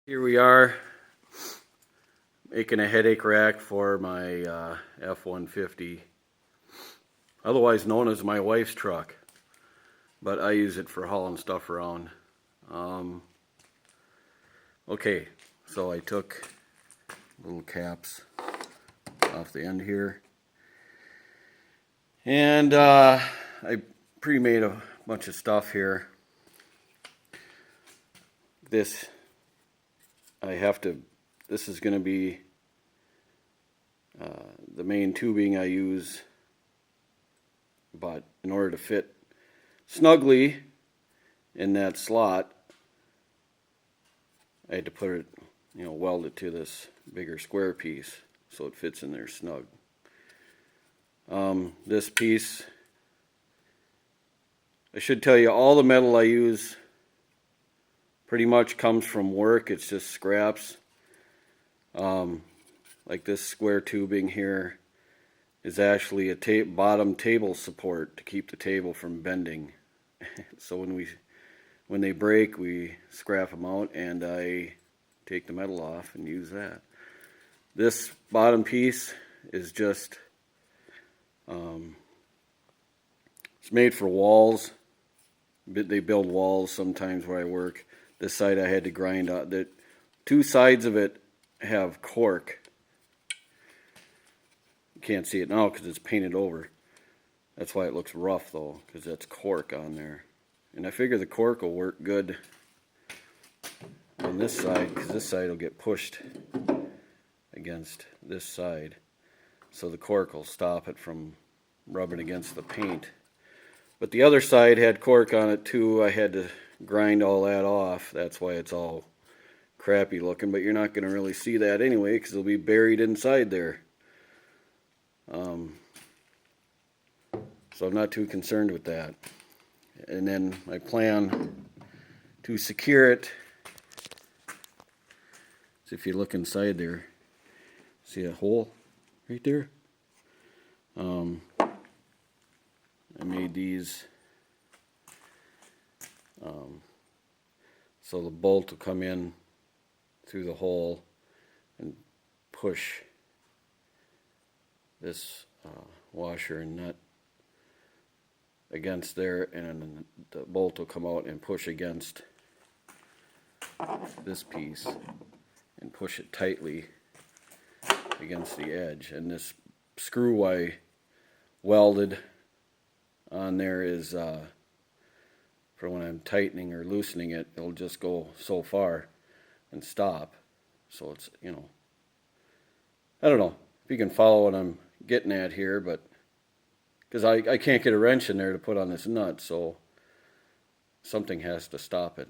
Here we are making a headache rack for my F-150, otherwise known as my wife's truck, but I use it for hauling stuff around. Okay, so I took little caps off the end here, and I pre-made a bunch of stuff here. This is going to be the main tubing I use, but in order to fit snugly in that slot, I had to put it, weld it to this bigger square piece so it fits in there snug. This piece, I should tell you, all the metal I use pretty much comes from work. It's just scraps. Like this square tubing here is actually a bottom table support to keep the table from bending. So when they break, we scrap them out, and I take the metal off and use that. This bottom piece is just it's made for walls. They build walls sometimes where I work. This side I had to grind out. The two sides of it have cork. You can't see it now because it's painted over. That's why it looks rough though, because that's cork on there. And I figure the cork will work good on this side, because this side will get pushed against this side. So the cork will stop it from rubbing against the paint. But the other side had cork on it too. I had to grind all that off. That's why it's all crappy looking, but you're not going to really see that anyway because it'll be buried inside there. So I'm not too concerned with that. And then my plan to secure it is, if you look inside there, see a hole right there? I made these so the bolt will come in through the hole and push this washer and nut against there, and then the bolt will come out and push against this piece and push it tightly against the edge. And this screw I welded on there is for when I'm tightening or loosening it, it'll just go so far and stop. So it's, I don't know if you can follow what I'm getting at here, but because I can't get a wrench in there to put on this nut, so something has to stop it.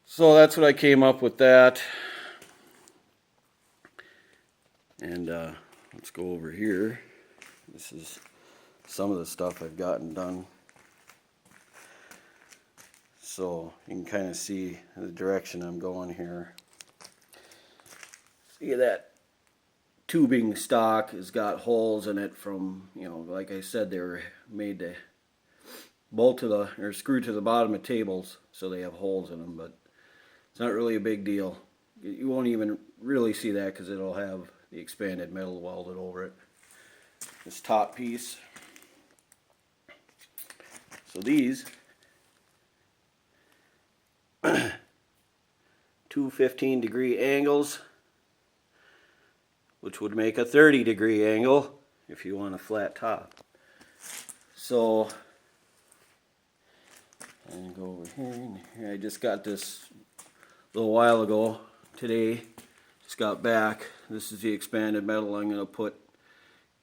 So that's what I came up with that. And let's go over here. This is some of the stuff I've gotten done. So you can kind of see the direction I'm going here. See that tubing stock has got holes in it from, like I said, they were made to bolt to the, or screw to the bottom of tables, so they have holes in them, but it's not really a big deal. You won't even really see that because it'll have the expanded metal welded over it. This top piece. So these two 15-degree angles, which would make a 30-degree angle if you want a flat top. So and go over here. I just got this a little while ago today. Just got back. This is the expanded metal I'm going to put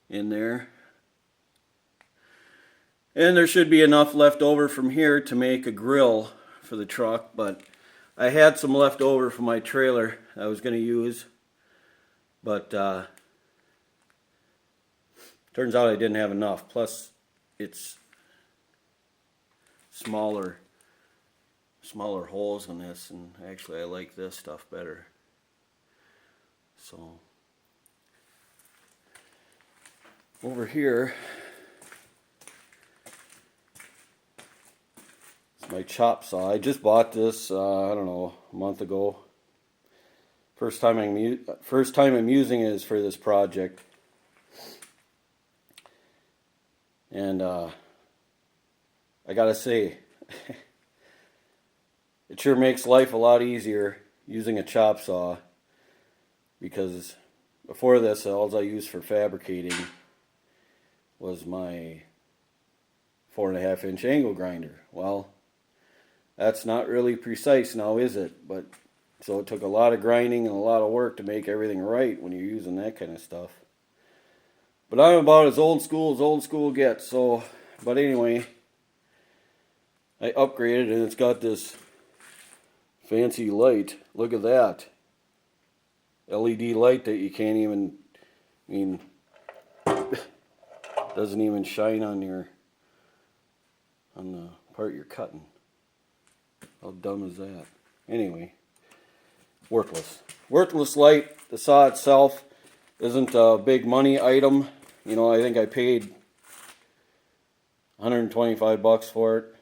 in there. And there should be enough left over from here to make a grill for the truck, but I had some left over from my trailer I was going to use, but turns out I didn't have enough. Plus it's smaller holes in this, and actually I like this stuff better. So over here, my chop saw. I just bought this, I don't know, a month ago. First time I'm using it is for this project. And I gotta say, it sure makes life a lot easier using a chop saw, because before this, all I used for fabricating was my 4.5-inch angle grinder. Well, that's not really precise now, is it? But so it took a lot of grinding and a lot of work to make everything right when you're using that kind of stuff. But I'm about as old school gets. So, but anyway, I upgraded and it's got this fancy light. Look at that. LED light that you can't even, I mean, doesn't even shine on the part you're cutting. How dumb is that? Anyway, worthless. Worthless light. The saw itself isn't a big money item. You know, I think I paid $125 for it.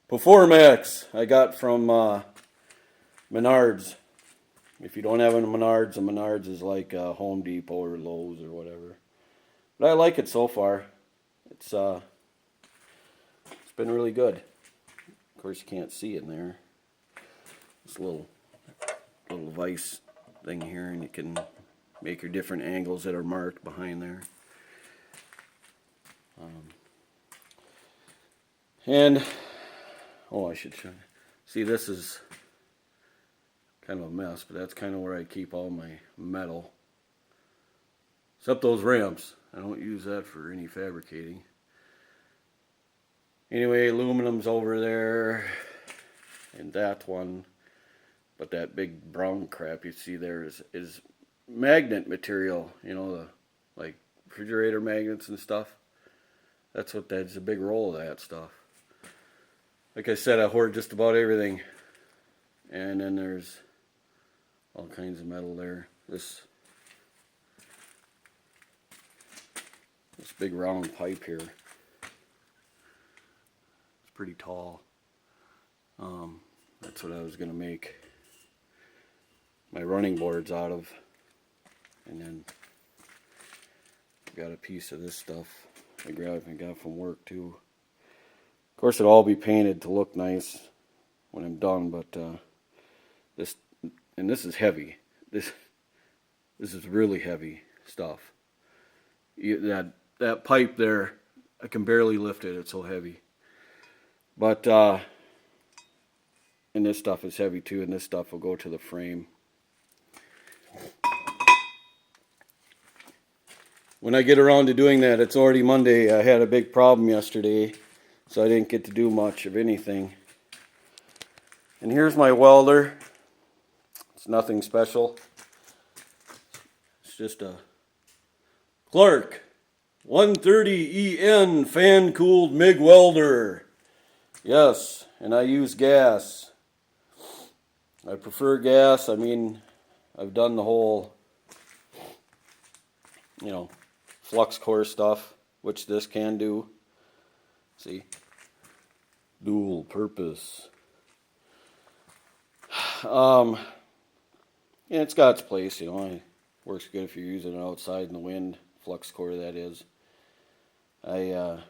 Performax I got from Menards. If you don't have a Menards is like Home Depot or Lowe's or whatever. But I like it so far. It's been really good. Of course, you can't see it in there. This little vise thing here, and you can make your different angles that are marked behind there. And I should show you. See, this is kind of a mess, but that's kind of where I keep all my metal. Except those ramps. I don't use that for any fabricating. Anyway, aluminum's over there, and that one. But that big brown crap you see there is magnet material. You know, the like refrigerator magnets and stuff. That's a big roll of that stuff. Like I said, I hoard just about everything. And then there's all kinds of metal there. This big round pipe here. It's pretty tall. That's what I was gonna make my running boards out of. And then got a piece of this stuff I got from work too. Of course, it'll all be painted to look nice when I'm done, but this is heavy. This is really heavy stuff. That pipe there, I can barely lift it. It's so heavy. But and this stuff is heavy too, and this stuff will go to the frame. When I get around to doing that, it's already Monday. I had a big problem yesterday, so I didn't get to do much of anything. And here's my welder. It's nothing special. It's just a Clark 130EN fan-cooled MIG welder. Yes, and I use gas. I prefer gas. I mean, I've done the whole, flux core stuff, which this can do. See? Dual purpose. And it's got its place, It works good if you're using it outside in the wind. Flux core, that is. I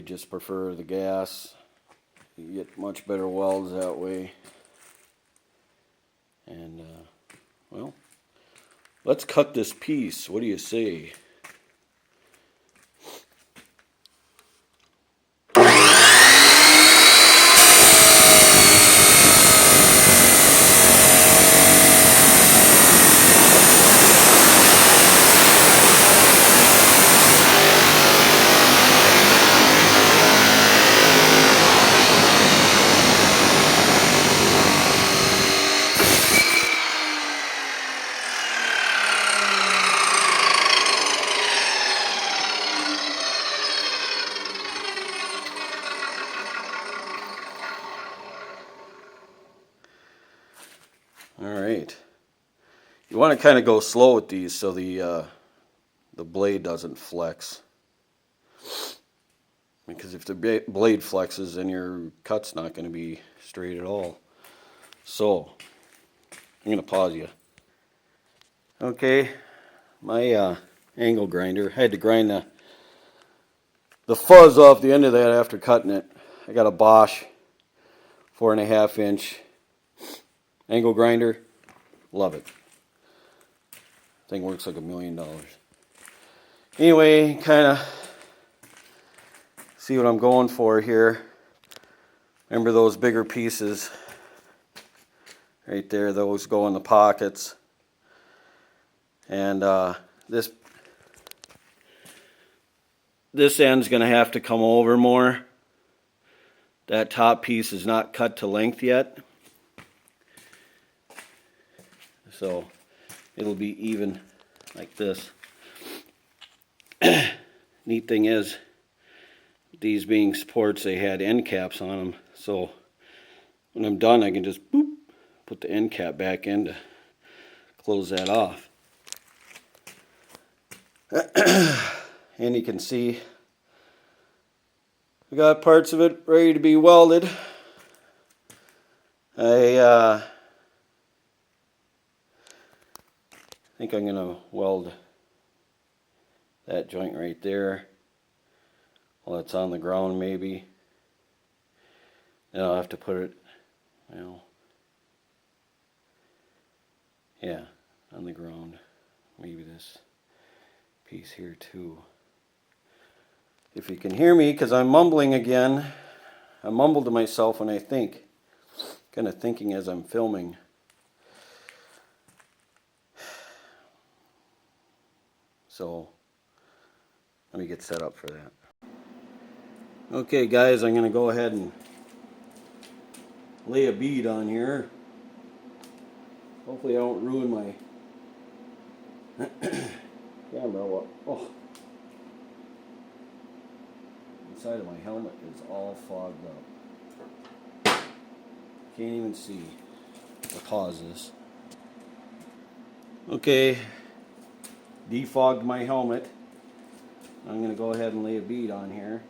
just prefer the gas. You get much better welds that way. And, well, let's cut this piece. What do you say? Alright. You want to kind of go slow with these so the blade doesn't flex. Because if the blade flexes, then your cut's not going to be straight at all. So, I'm going to pause you. Okay, my angle grinder, I had to grind the fuzz off the end of that after cutting it. I got a Bosch 4.5 inch angle grinder. Love it. Thing works like $1 million. Anyway, kind of see what I'm going for here. Remember those bigger pieces right there? Those go in the pockets. And this end's going to have to come over more. That top piece is not cut to length yet. So it'll be even like this. Neat thing is, these being supports, they had end caps on them. So when I'm done, I can just boop, put the end cap back in to close that off. And you can see we got parts of it ready to be welded. I think I'm going to weld that joint right there while it's on the ground maybe. Then I'll have to put it, yeah, on the ground. Maybe this piece here too. If you can hear me, because I'm mumbling again. I mumble to myself when I think. Kind of thinking as I'm filming. So, let me get set up for that. Okay guys, I'm going to go ahead and lay a bead on here. Hopefully I don't ruin my camera. Oh. Inside of my helmet is all fogged up. Can't even see. I'll pause this. Okay, defogged my helmet. I'm going to go ahead and lay a bead on here.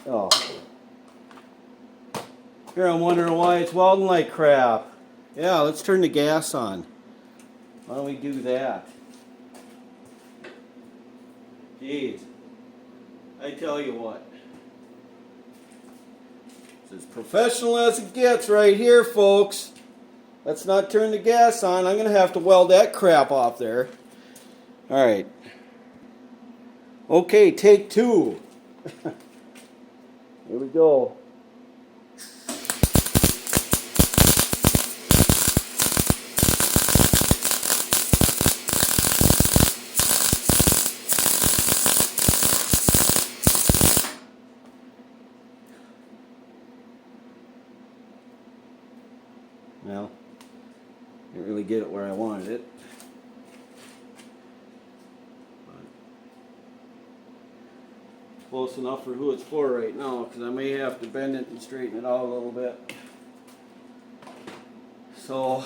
Oh. Here I'm wondering why it's welding like crap. Yeah, let's turn the gas on. Why don't we do that? Jeez. I tell you what. It's as professional as it gets right here, folks. Let's not turn the gas on. I'm going to have to weld that crap off there. Alright. Okay, take two. Here we go. Well, didn't really get it where I wanted it. But close enough for who it's for right now, because I may have to bend it and straighten it out a little bit. So,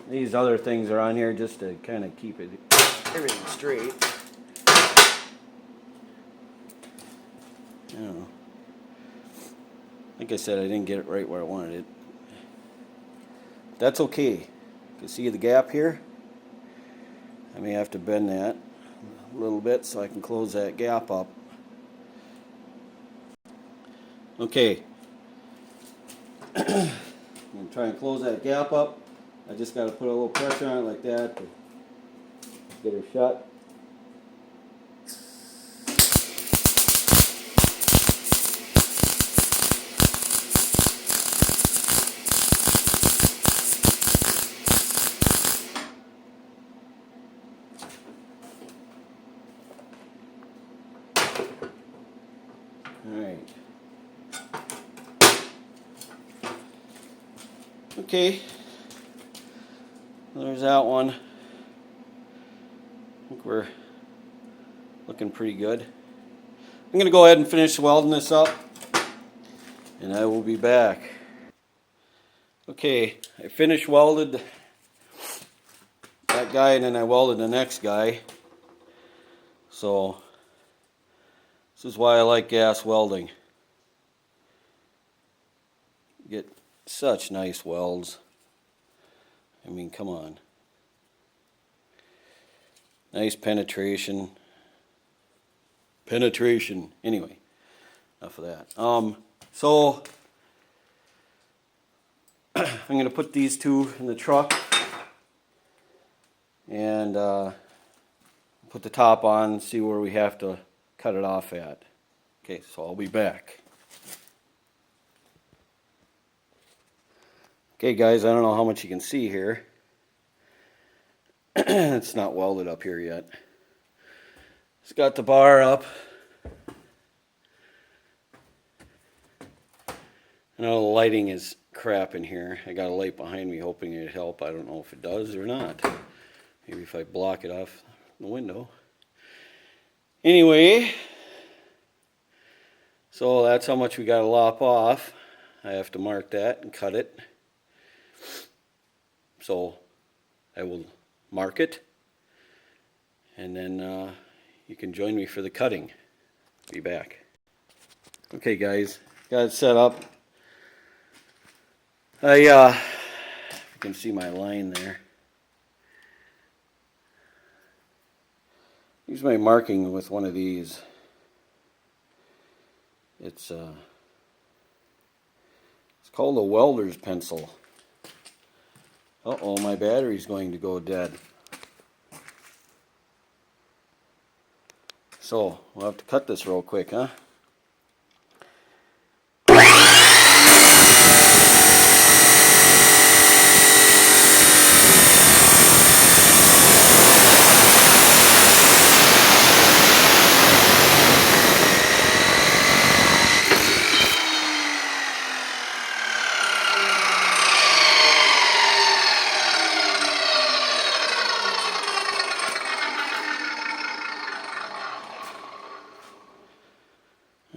these other things are on here just to kind of keep everything straight. I don't know. Like I said, I didn't get it right where I wanted it. That's okay. You can see the gap here? I may have to bend that a little bit so I can close that gap up. Okay. I'm going to try and close that gap up. I just got to put a little pressure on it like that to get her shut. Alright. Okay. There's that one. I think we're looking pretty good. I'm going to go ahead and finish welding this up, and I will be back. Okay, I finished welded that guy, and then I welded the next guy. So this is why I like gas welding. You get such nice welds. I mean, come on. Nice penetration. Anyway, enough of that. So I'm going to put these two in the truck and put the top on and see where we have to cut it off at. Okay, so I'll be back. Okay guys, I don't know how much you can see here. It's not welded up here yet. It's got the bar up. I know the lighting is crap in here. I got a light behind me hoping it'd help. I don't know if it does or not. Maybe if I block it off the window. Anyway, so that's how much we got to lop off. I have to mark that and cut it. So I will mark it, and then you can join me for the cutting. Be back. Okay guys, got it set up. You can see my line there. Use my marking with one of these. It's called a welder's pencil. Uh-oh, my battery's going to go dead. So, we'll have to cut this real quick, huh?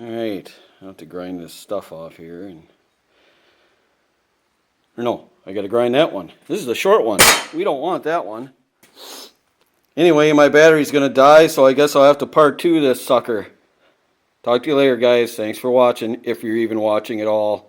Alright, I have to grind this stuff off here. Or no, I gotta grind that one. This is the short one. We don't want that one. Anyway, my battery's gonna die, so I guess I'll have to part 2 this sucker. Talk to you later, guys. Thanks for watching, if you're even watching at all.